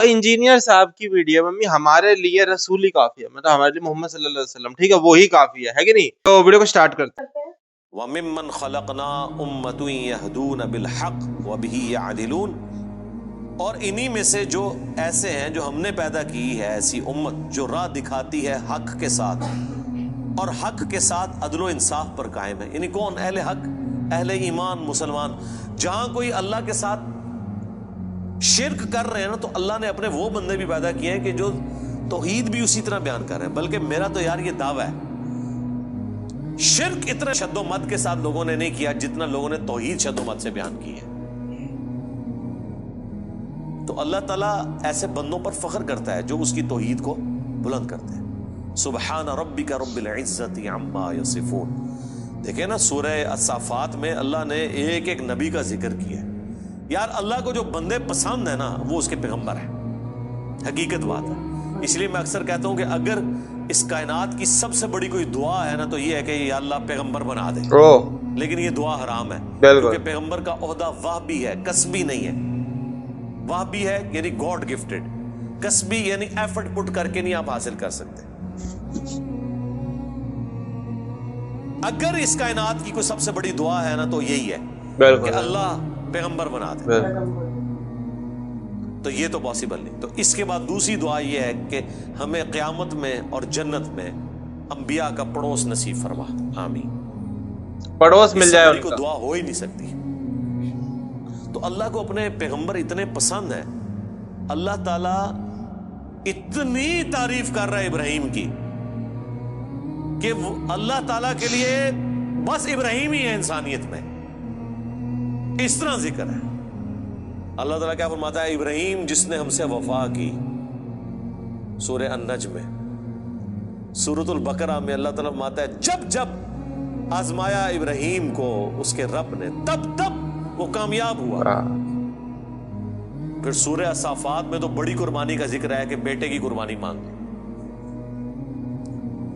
Engineer صاحب کی video mummy ہمارے لیے رسول ہی کافی ہے، مطلب ہمارے لیے محمد صلی اللہ علیہ وسلم، ٹھیک ہے، وہی کافی ہے کہ نہیں؟ تو ویڈیو کو سٹارٹ کرتے ہیں۔ وَمِمَّنْ خَلَقْنَا أُمَّةٌ يَهْدُونَ بِالْحَقِّ وَبِهِ يَعْدِلُونَ، اور انہی میں سے جو ایسے ہیں جو ہم نے پیدا کی ہے ایسی امت جو راہ دکھاتی ہے حق کے ساتھ اور حق کے ساتھ عدل و انصاف پر قائم ہے۔ یعنی کون؟ اہل حق، اہل ایمان، مسلمان۔ جہاں کوئی اللہ کے ساتھ شرک کر رہے ہیں نا، تو اللہ نے اپنے وہ بندے بھی پیدا کیے ہیں کہ جو توحید بھی اسی طرح بیان کر رہے ہیں۔ بلکہ میرا تو یار یہ دعویٰ ہے، شرک اتنا شد و مد کے ساتھ لوگوں نے نہیں کیا جتنا لوگوں نے توحید شد و مد سے بیان کی ہے۔ تو اللہ تعالیٰ ایسے بندوں پر فخر کرتا ہے جو اس کی توحید کو بلند کرتے ہیں۔ سبحان ربک رب العزت عما یصفون۔ دیکھیں نا سورہ الصافات میں اللہ نے ایک ایک نبی کا ذکر کیا ہے۔ یار اللہ کو جو بندے پسند ہیں نا وہ اس کے پیغمبر ہیں، حقیقت بات ہے۔ اس لیے میں اکثر کہتا ہوں کہ اگر اس کائنات کی سب سے بڑی کوئی دعا ہے نا تو یہ ہے کہ یا اللہ پیغمبر بنا دے، لیکن یہ دعا حرام ہے، کیونکہ پیغمبر کا عہدہ وہبی ہے، کسبی نہیں ہے۔ وہبی ہے یعنی گاڈ گفٹڈ، کسبی یعنی ایفرٹ پٹ کر کے نہیں آپ حاصل کر سکتے۔ اگر اس کائنات کی کوئی سب سے بڑی دعا ہے نا تو یہی ہے کہ اللہ پیغمبر بنا دے، تو یہ تو پاسبل نہیں۔ تو اس کے بعد دوسری دعا یہ ہے کہ ہمیں قیامت میں اور جنت میں انبیاء کا پڑوس نصیب فرما، آمین۔ پڑوس مل جائے ان کو کا، دعا ہو ہی نہیں سکتی۔ تو اللہ کو اپنے پیغمبر اتنے پسند ہیں، اللہ تعالیٰ اتنی تعریف کر رہا ہے ابراہیم کی کہ اللہ تعالیٰ کے لیے بس ابراہیم ہی ہے انسانیت میں، اس طرح ذکر ہے۔ اللہ تعالیٰ کیا فرماتا ہے؟ ابراہیم جس نے ہم سے وفا کی، سورہ النجم میں۔ سورۃ البقرہ میں اللہ تعالیٰ فرماتا ہے جب جب آزمایا ابراہیم کو اس کے رب نے تب تب وہ کامیاب ہوا۔ پھر سورہ الصافات میں تو بڑی قربانی کا ذکر ہے کہ بیٹے کی قربانی مانگ لی۔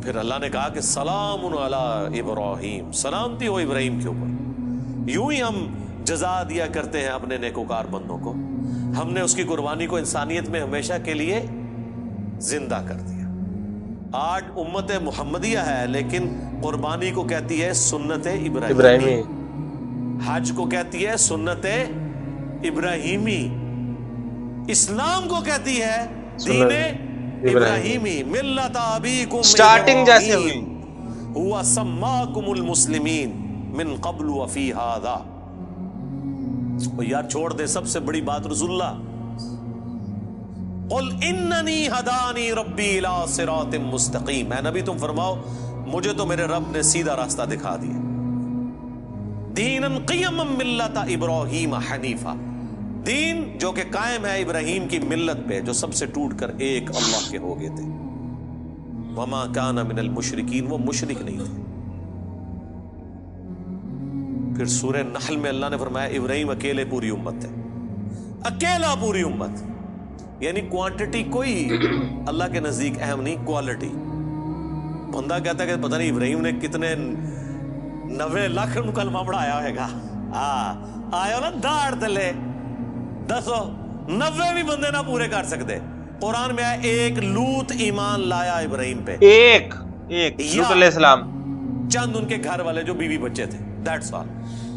پھر اللہ نے کہا کہ سلام علی ابراہیم، سلامتی ہو ابراہیم کے اوپر۔ یوں ہی ہم جزا دیا کرتے ہیں اپنے نیکوکار بندوں کو۔ ہم نے اس کی قربانی کو انسانیت میں ہمیشہ کے لیے زندہ کر دیا۔ آج امت محمدیہ ہے لیکن قربانی کو کہتی ہے سنت ابراہیمی، حج کو کہتی ہے سنت ابراہیمی، اسلام کو کہتی ہے دین ابراہیمی، ملت ابیکم سٹارٹنگ جیسے ہوئی، ہوا سماکم المسلمین من قبل وفی ھذا۔ یار چھوڑ دے سب سے بڑی بات رسول اللہ، قل اننی ہدانی ربی الی صراط مستقیم، اے نبی تم فرماؤ مجھے تو میرے رب نے سیدھا راستہ دکھا دیا، دینا قیما ملت ابراہیم حنیفا، دین جو کہ قائم ہے ابراہیم کی ملت پہ جو سب سے ٹوٹ کر ایک اللہ کے ہو گئے تھے، وما کان من المشرکین، وہ مشرک نہیں تھے۔ پھر سورہ نحل میں اللہ نے فرمایا ابراہیم اکیلے پوری امت ہے، اکیلا پوری امت، یعنی کوانٹٹی کوئی اللہ کے نزدیک اہم نہیں، کوالٹی۔ بندہ کہتا ہے کہ پتہ نہیں ابراہیم نے کتنے 90 لاکھ کلمہ پڑھایا ہوئے گا، آیا نا داڑ تلے، دسو 90 بھی بندے نہ پورے کر سکتے۔ قرآن میں آیا ایک لوط ایمان لایا ابراہیم پہ، ایک لوط علیہ السلام، چند ان کے گھر والے جو بیوی بچے تھے، دیٹس آل۔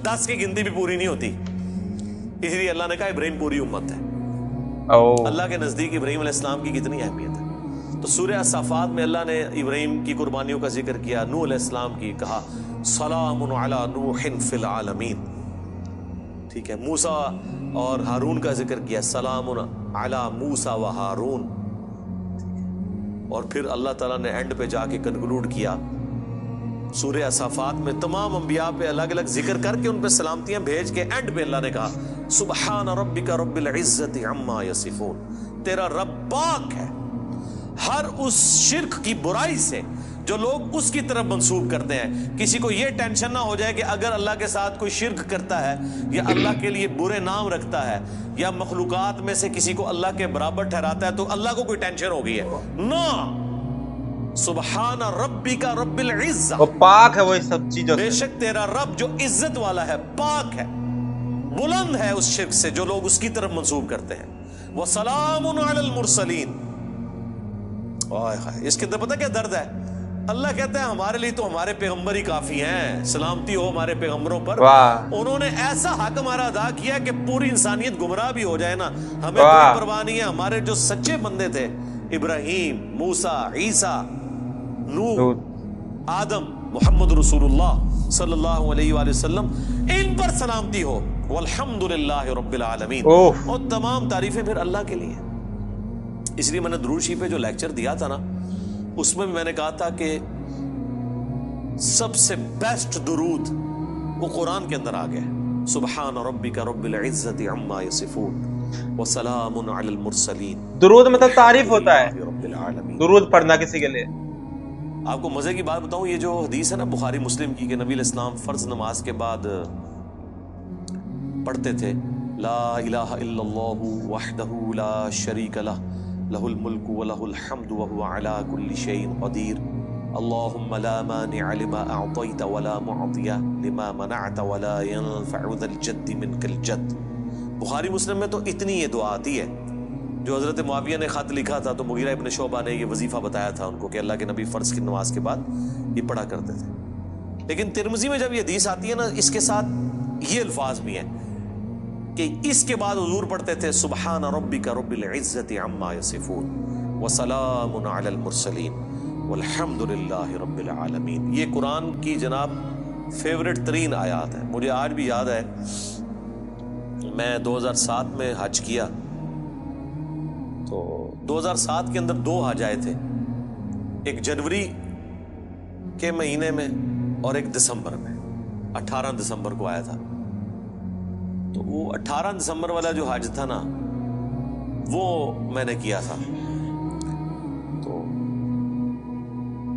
10 کی گنتی بھی پوری نہیں ہوتی، اس لیے اللہ نے کہا ابراہیم پوری امت ہے۔ اللہ کے نزدیک ابراہیم علیہ السلام کی کتنی اہمیت ہے۔ تو سورہ الصافات میں اللہ نے ابراہیم کی قربانیوں کا ذکر کیا، نوح علیہ السلام کی کہا سلام علی نوح فی العالمین، ٹھیک ہے۔ موسیٰ اور ہارون کا ذکر کیا، سلام علی موسیٰ و ہارون، اور پھر اللہ تعالیٰ نے اینڈ پہ جا کے کنکلوڈ کیا سورہ الصافات میں تمام انبیاء پہ الگ الگ ذکر کر کے ان پہ سلامتیاں بھیج کے اینڈ پہ اللہ نے کہا سبحان ربک رب العزت عما یصفون، تیرا رب پاک ہے ہر اس شرک کی برائی سے جو لوگ اس کی طرف منسوب کرتے ہیں۔ کسی کو یہ ٹینشن نہ ہو جائے کہ اگر اللہ کے ساتھ کوئی شرک کرتا ہے یا اللہ کے لیے برے نام رکھتا ہے یا مخلوقات میں سے کسی کو اللہ کے برابر ٹھہراتا ہے تو اللہ کو کوئی ٹینشن ہو گئی ہے، نو، سبحان ربک رب العزہ، وہ پاک ہے وہ سب چیزوں سے، بے شک تیرا رب جو عزت والا ہے، پاک ہے، بلند ہے اس شرک سے جو لوگ اس کی طرف منسوب کرتے ہیں۔ वसलामुन अलल मुरसलीन। इसके अंदर पता क्या दर्द है? अल्लाह कहता है हमारे लिए तो हमारे पैगंबर ही काफी हैं, सलामती हो हमारे पैगंबरों पर। उन्होंने ऐसा हक हमारा अदा किया कि पूरी इंसानियत गुमराह भी हो जाए ना, हमें कोई परवाह नहीं है। हमारे जो सच्चे बंदे थे, इब्राहीम, मूसा, ईसा, नूह, आदम, मोहम्मद रसूलुल्लाह सल्लल्लाहु अलैहि वसल्लम, इन पर सलामती हो। वल्हम्दुलिल्लाहि रब्बिल आलमीन। और तमाम तारीफें फिर अल्लाह के लिए। इसलिए मैंने दुरूद शरीफ पे जो लेक्चर दिया था ना, उसमें भी मैंने कहा था कि सबसे बेस्ट दुरूद वो कुरान के अंदर आ गया है। सुब्हान रब्बिका रब्बिल इज्जति अम्मा यसिफून व सलामुन अलल मुरसलीन। दुरूद मतलब तारीफ होता है, दुरूद पढ़ना किसी के लिए। आपको मजे की बात बताऊं, ये जो हदीस है ना बुखारी मुस्लिम की, कि नबी अलैहिस्सलाम फर्ज नमाज के बाद पढ़ते थे, ला इलाहा इल्लल्लाहु वहदहु ला शरीक लह, लहुल मुल्कु व लहुल हम्दु व हुवा अला कुल्ली शैइन क़दीर, अल्लाहुम्मा ला मानिअ लिमा अअतैत व ला मुअतिय लिमा मनअत व ला यनफअु ज़ल जद्दि मिनकल जद्द। बुखारी मुस्लिम में तो इतनी ये दुआ आती है। जो हज़रत मुआविया ने खत लिखा था, तो मुगीरा इब्न शोबा ने ये वजीफा बताया था उनको कि अल्लाह के नबी फ़र्ज की नमाज के बाद ये पढ़ा करते थे। लेकिन तिरमिज़ी में जब ये हदीस आती है ना, इसके साथ ये अल्फाज भी हैं कि इसके बाद हुजूर पढ़ते थे सुब्हान रब्बिका रब्बिल इज्जति अम्मा यसिफून व सलामुन अलल मुरसलीन वल्हम्दुलिल्लाहि रब्बिल आलमीन। ये कुरान की जनाब फेवरेट तरीन आयात है। मुझे आज भी याद है, मैं 2007 में हज किया, तो 2007 के अंदर 2 हज आए थे, एक जनवरी के महीने में और एक दिसंबर में। 18 दिसंबर को आया था। तो वो 18 दिसंबर वाला जो हज था ना, वो मैंने किया था। तो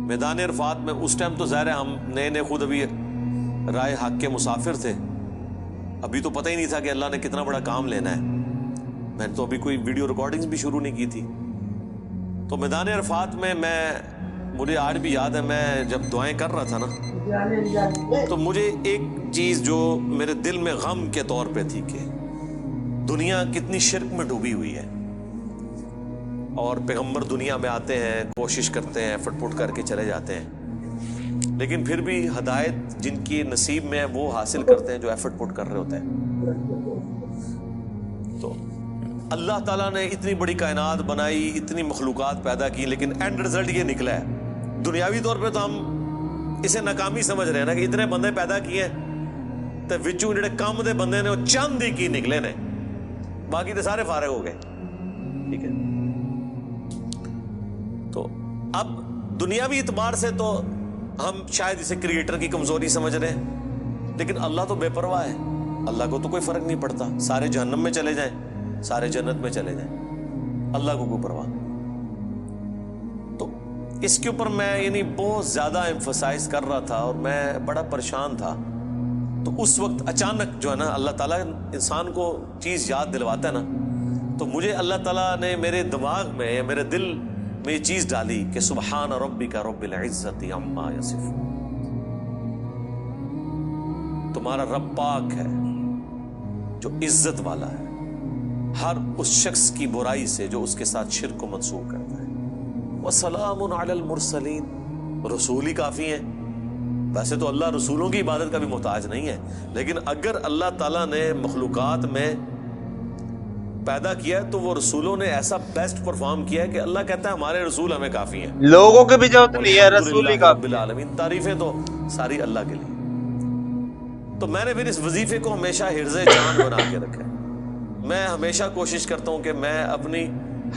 मैदान अरफात में उस टाइम तो ज़ाहिर है हम नए नए खुद अभी राय हक के मुसाफिर थे, अभी तो पता ही नहीं था कि अल्लाह ने कितना बड़ा काम लेना है। मैंने तो अभी कोई वीडियो रिकॉर्डिंग्स भी शुरू नहीं की थी। तो मैदान अरफात में मुझे आज भी याद है, मैं जब दुआएं कर रहा था ना, तो मुझे एक चीज़ जो मेरे दिल में गम के तौर पे थी कि दुनिया कितनी शिर्क में डूबी हुई है, और पैगंबर दुनिया में आते हैं, कोशिश करते हैं, फटफुट करके चले जाते हैं, लेकिन फिर भी हदायत जिनकी नसीब में है वो हासिल करते हैं जो एफर्ट पुट कर रहे होते हैं। तो अल्लाह ताला ने इतनी बड़ी कायनात बनाई, इतनी मखलूकात पैदा की, लेकिन एंड रिजल्ट ये निकला है। दुनियावी तौर पे तो हम इसे नाकामी समझ रहे हैं ना, कि इतने बंदे पैदा किए तो विचू जिहड़े काम दे बंदे ने वो चंद ही की निकले ने, बाकी तो सारे फारिग हो गए। ठीक है, तो अब दुनियावी इतबार से तो हम शायद इसे क्रिएटर की कमजोरी समझ रहे हैं, लेकिन अल्लाह तो बेपरवाह है। अल्लाह को तो कोई फर्क नहीं पड़ता, सारे जहन्नम में चले जाएं, सारे जन्नत में चले जाएं, अल्लाह को कोई परवाह। तो इसके ऊपर मैं यानी बहुत ज्यादा एम्फसाइज कर रहा था और मैं बड़ा परेशान था। तो उस वक्त अचानक जो है ना, अल्लाह ताला इंसान को चीज याद दिलवाता है ना, तो मुझे अल्लाह ताला ने मेरे दिमाग में या मेरे दिल में ये चीज डाली कि सुब्हान रब्बिका रब्बिल इज्जति अम्मा यसिफून। तुम्हारा रब पाक है जो इज्जत वाला है हर उस शख्स की बुराई से जो उसके साथ शिर्क को मंसूब करता है। वसलामुन अलल मुरसलीन, रसूल ही काफी हैं। वैसे तो अल्लाह रसूलों की इबादत का भी मोहताज नहीं है, लेकिन अगर अल्लाह ताला ने मखलूकात में पैदा किया है तो वो रसूलों ने ऐसा बेस्ट परफॉर्म किया है कि अल्लाह कहता है हमारे रसूल हमें काफी हैं। लोगों के भी जरूरत नहीं है, रसूल ही काफी है। तारीफें तो सारी अल्लाह के लिए। तो मैंने फिर इस वजीफे को हमेशा हिर्ज़े जान बना के रखा है। मैं हमेशा कोशिश करता हूं कि मैं अपनी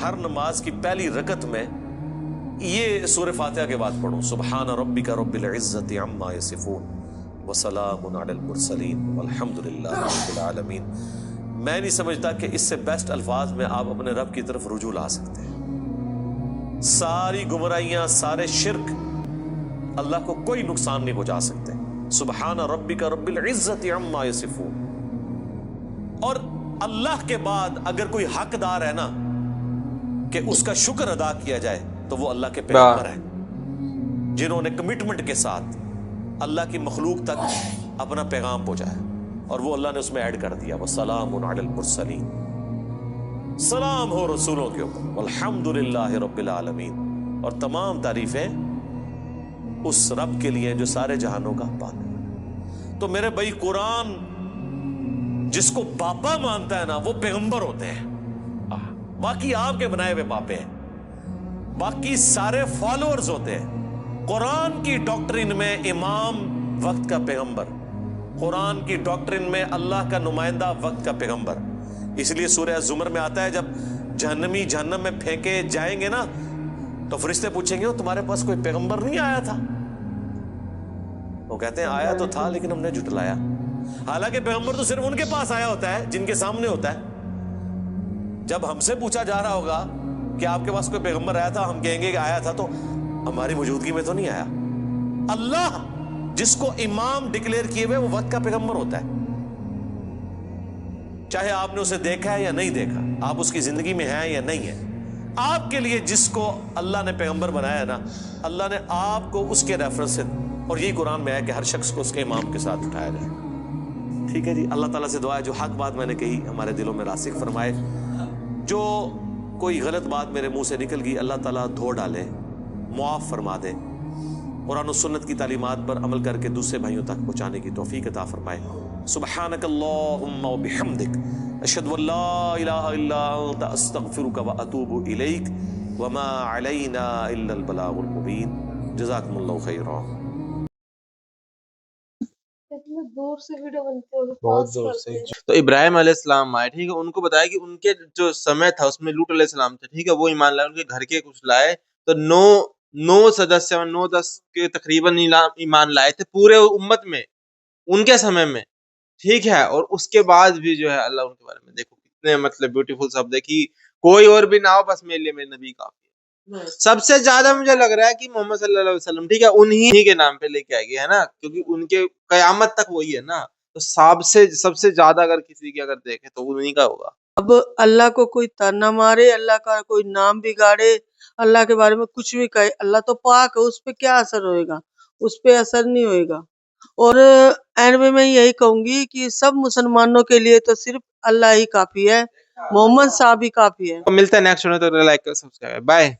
हर नमाज की पहली रकत में ये सूरह फातिहा के बाद पढ़ूं, सुब्हान रब्बिका रब्बिल इज्जति अम्मा यसिफून व सलामुन अलल मुरसलीन वल्हम्दुलिल्लाहि रब्बिल आलमीन। मैं नहीं समझता कि इससे बेस्ट अल्फाज में आप अपने रब की तरफ रुजू ला सकते हैं। सारी गुमराहियां, सारे शिर्क अल्लाह को कोई नुकसान नहीं पहुंचा सकते। सुब्हान रब्बिका रब्बिल इज्जति अम्मा यसिफून। और अल्लाह के बाद अगर कोई हकदार है ना कि उसका शुक्र अदा किया जाए, तो वो अल्लाह के पैगंबर हैं, जिन्होंने कमिटमेंट के साथ अल्लाह की मखलूक तक अपना पैगाम पहुंचाया, और वो अल्लाह ने उसमें ऐड कर दिया, वसलामुन अलल मुरसलीन। सलाम हो रसूलों के ऊपर, वल्हम्दुलिल्लाहि रब्बिल आलमीन। और तमाम तारीफें उस रब के लिए जो सारे जहानों का पालक। तो मेरे भाई, कुरान जिसको बापा मानता है ना, वो पैगंबर होते हैं। बाकी आपके बनाए हुए बापे हैं, बाकी सारे फॉलोअर्स होते हैं। कुरान की डॉक्ट्रिन में इमाम वक्त का पैगंबर, कुरान की डॉक्ट्रिन में अल्लाह का नुमाइंदा वक्त का पैगंबर। इसलिए सूरह ज़ुमर में आता है, जब जहन्नमी जहन्नम में फेंके जाएंगे ना, तो फरिश्ते पूछेंगे, तुम्हारे पास कोई पैगंबर नहीं आया था? वो कहते हैं आया तो था, लेकिन हमने झुटलाया। हालांकि पैगंबर तो सिर्फ उनके पास आया होता है जिनके सामने होता है। जब हमसे पूछा जा रहा होगा कि आपके पास कोई पैगंबर आया था, हम कहेंगे कि आया था, तो हमारी मौजूदगी में तो नहीं आया। अल्लाह जिसको इमाम डिक्लेयर किए हुए, वो वक्त का पैगंबर होता है। चाहे आपने उसे देखा है या नहीं देखा, आप उसकी जिंदगी में हैं या नहीं है, आपके लिए जिसको अल्लाह ने पैगंबर बनाया है ना, अल्लाह ने आपको उसके रेफरेंस से, और यही कुरान में है कि हर शख्स को उसके इमाम के साथ उठाया जाए। ठीक है जी, अल्लाह ताला से दुआ है जो हक बात मैंने कही हमारे दिलों में रासिख फरमाए, जो कोई गलत बात मेरे मुंह से निकल गई अल्लाह ताला धो डाले, मुआफ़ फरमा दे, कुरान और सुन्नत की तालीमात पर अमल करके दूसरे भाइयों तक पहुँचाने की तौफीक अता फरमाए। सुब्हानकल्लाहुम्मा व बिहम्दिक, अशहदु अल्ला इलाहा इल्ला अंता, अस्तगफिरुका व अतूबु इलैक, व मा अलैना इल्लल बलागुल मुबीन। जज़ाकुमुल्लाहु खैरा। इतने दूर से वीडियो बनते हो, बहुत पास दूर करते से। हैं। तो इब्राहिम अलैहिस्सलाम आए, ठीक है, उनको बताया कि उनके जो समय था उसमें लूत अलैहिस्सलाम थे, ठीक है, वो ईमान लाए, उनके घर के कुछ लाए, तो नौ सदस्य, 9-10 के तकरीबन ईमान लाए थे पूरे उम्मत में, उनके समय में, ठीक है। और उसके बाद भी जो है अल्लाह उनके बारे में देखो कितने मतलब ब्यूटीफुल शब्द है कि कोई और भी ना हो, बस मेरे लिए मेरे नबी काफी है। सबसे ज्यादा मुझे लग रहा है कि मोहम्मद सल्लल्लाहु अलैहि वसल्लम, ठीक है, उन्हीं के नाम पे लेके आएगी, है ना, क्योंकि उनके कयामत तक वही है ना, तो सबसे ज्यादा अगर किसी की अगर देखे तो उन्हीं का होगा। अब अल्लाह को कोई ताना मारे, अल्लाह का कोई नाम बिगाड़े, अल्लाह के बारे में कुछ भी कहे, अल्लाह तो पाक है, उस पे क्या असर होएगा? उस पे असर नहीं होएगा। और एंड में मैं यही कहूंगी कि सब मुसलमानों के लिए तो सिर्फ अल्लाह ही काफी है, मोहम्मद साहब ही काफी है। तो मिलता है नेक्स्ट वीडियो, तो लाइक कर सब्सक्राइब, बाय।